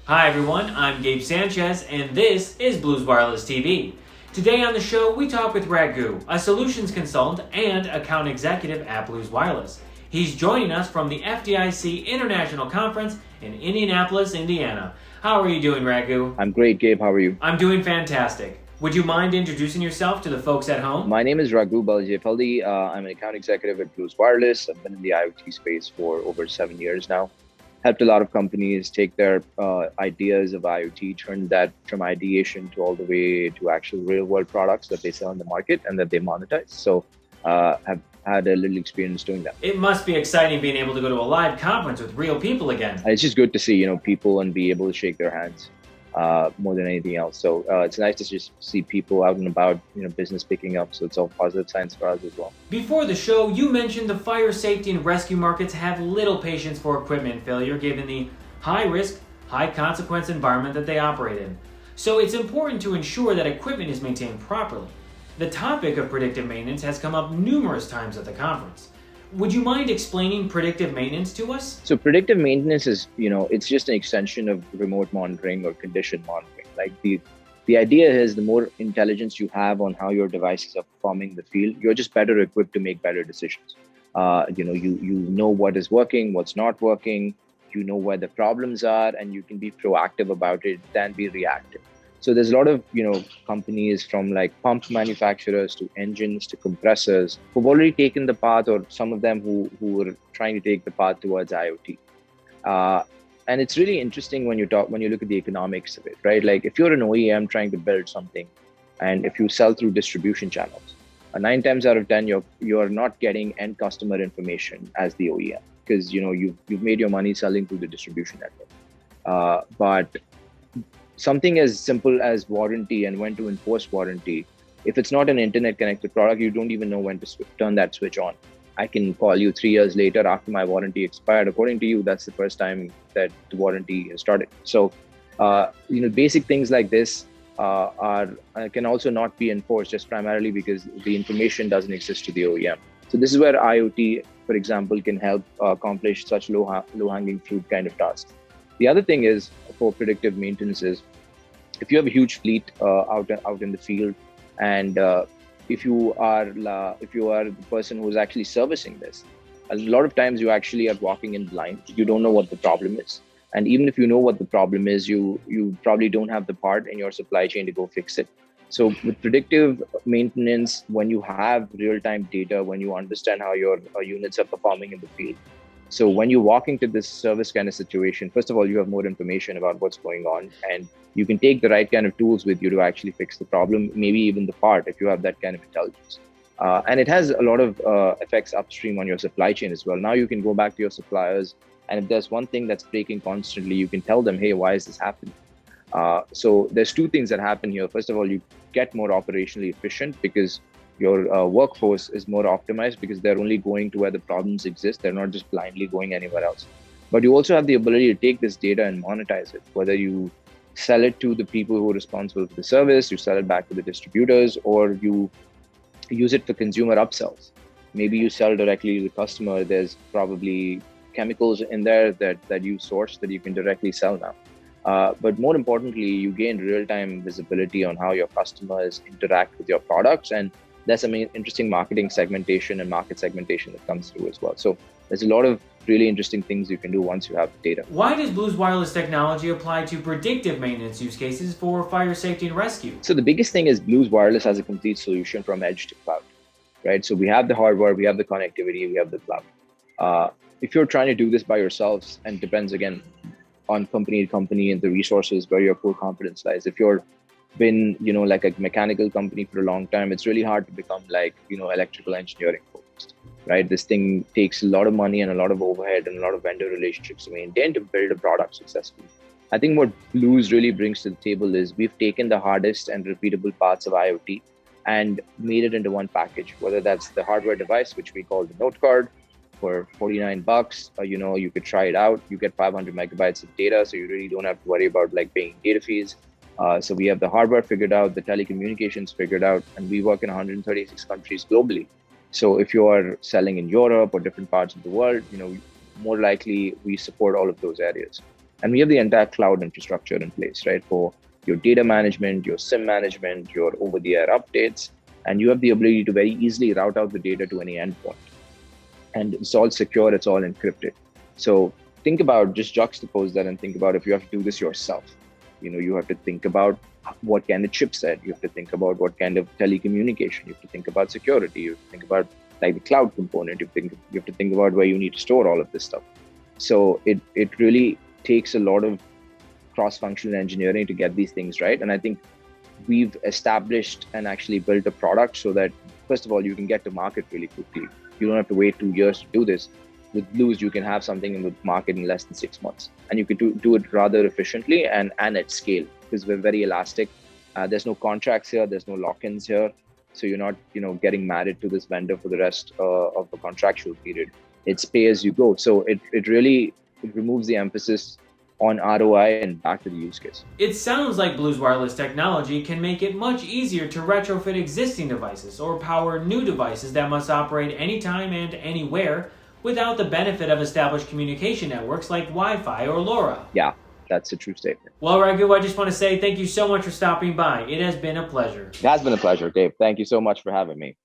Hi everyone, I'm Gabe Sanchez, and this is Blues Wireless TV. Today on the show, we talk with Raghu, a solutions consultant and account executive at Blues Wireless. He's joining us from the FDIC International Conference in Indianapolis, Indiana. How are you doing, Raghu? I'm great, Gabe. How are you? I'm doing fantastic. Would you mind introducing yourself to the folks at home? My name is Raghu Balijepalli. I'm an account executive at Blues Wireless. I've been in the IoT space for over 7 years now. Helped a lot of companies take their ideas of IoT, turn that from ideation to all the way to actual real world products that they sell in the market and that they monetize. So I've had a little experience doing that. It must be exciting being able to go to a live conference with real people again. It's just good to see, people and be able to shake their hands more than anything else. So it's nice to just see people out and about, business picking up. So it's all positive signs for us as well. Before the show, you mentioned the fire safety and rescue markets have little patience for equipment failure given the high risk, high consequence environment that they operate in. So it's important to ensure that equipment is maintained properly. The topic of predictive maintenance has come up numerous times at the conference. Would you mind explaining predictive maintenance to us? So predictive maintenance is, it's just an extension of remote monitoring or condition monitoring. Like the idea is the more intelligence you have on how your devices are performing in the field, you're just better equipped to make better decisions. You know what is working, what's not working, you know where the problems are, and you can be proactive about it than be reactive. So there's a lot of companies from like pump manufacturers to engines to compressors who've already taken the path, or some of them who are trying to take the path towards IoT. And it's really interesting when you look at the economics of it, right? Like if you're an OEM trying to build something, and if you sell through distribution channels, 9 times out of 10 you're not getting end customer information as the OEM, because you've made your money selling through the distribution network. But something as simple as warranty and when to enforce warranty, if it's not an internet connected product, you don't even know when to turn that switch on. I can call you 3 years later after my warranty expired. According to you, that's the first time that the warranty has started. So basic things like this can also not be enforced, just primarily because the information doesn't exist to the OEM. So this is where IoT, for example, can help accomplish such low-hanging fruit kind of tasks. The other thing is for predictive maintenance is, if you have a huge fleet out in the field, and if you are the person who's actually servicing this, a lot of times you actually are walking in blind. You don't know what the problem is, and even if you know what the problem is, you probably don't have the part in your supply chain to go fix it. So with predictive maintenance, when you have real-time data, when you understand how your units are performing in the field, so when you walk into this service kind of situation, first of all, you have more information about what's going on, and you can take the right kind of tools with you to actually fix the problem, maybe even the part, if you have that kind of intelligence. And it has a lot of effects upstream on your supply chain as well. Now you can go back to your suppliers, and if there's one thing that's breaking constantly, you can tell them, hey, why is this happening? So there's two things that happen here. First of all, you get more operationally efficient because your workforce is more optimized, because they're only going to where the problems exist. They're not just blindly going anywhere else. But you also have the ability to take this data and monetize it, whether you sell it to the people who are responsible for the service, you sell it back to the distributors, or you use it for consumer upsells. Maybe you sell directly to the customer. There's probably chemicals in there that you source that you can directly sell now. But more importantly, you gain real-time visibility on how your customers interact with your products, and there's some interesting marketing segmentation and market segmentation that comes through as well. So there's a lot of really interesting things you can do once you have the data. Why does Blues Wireless technology apply to predictive maintenance use cases for fire safety and rescue? So the biggest thing is Blues Wireless has a complete solution from edge to cloud, right? So we have the hardware, we have the connectivity, we have the cloud. If you're trying to do this by yourselves, and depends again on company to company and the resources where your core competence lies. If you're been like a mechanical company for a long time, it's really hard to become like electrical engineering focused, right? This thing takes a lot of money and a lot of overhead and a lot of vendor relationships to maintain to build a product successfully. I think what Blues really brings to the table is we've taken the hardest and repeatable parts of IoT and made it into one package, whether that's the hardware device, which we call the note card, for $49. You could try it out. You get 500 megabytes of data, so you really don't have to worry about like paying data fees. So we have the hardware figured out, the telecommunications figured out, and we work in 136 countries globally. So if you are selling in Europe or different parts of the world, more likely we support all of those areas. And we have the entire cloud infrastructure in place, right? For your data management, your SIM management, your over-the-air updates, and you have the ability to very easily route out the data to any endpoint. And it's all secure, it's all encrypted. So think about, just juxtapose that and think about if you have to do this yourself. You have to think about what kind of chipset, you have to think about what kind of telecommunication, you have to think about security, you have to think about like the cloud component, you have to think about where you need to store all of this stuff. So it really takes a lot of cross-functional engineering to get these things right. And I think we've established and actually built a product so that, first of all, you can get to market really quickly. You don't have to wait 2 years to do this. With Blues, you can have something in the market in less than 6 months, and you can do it rather efficiently and at scale, because we're very elastic. There's no contracts here, there's no lock-ins here, so you're not getting married to this vendor for the rest of the contractual period. It's pay as you go. So it really removes the emphasis on ROI and back to the use case. It sounds like Blues Wireless technology can make it much easier to retrofit existing devices or power new devices that must operate anytime and anywhere without the benefit of established communication networks like Wi-Fi or LoRa. Yeah, that's a true statement. Well, Raghu, I just want to say thank you so much for stopping by. It has been a pleasure. It has been a pleasure, Dave. Thank you so much for having me.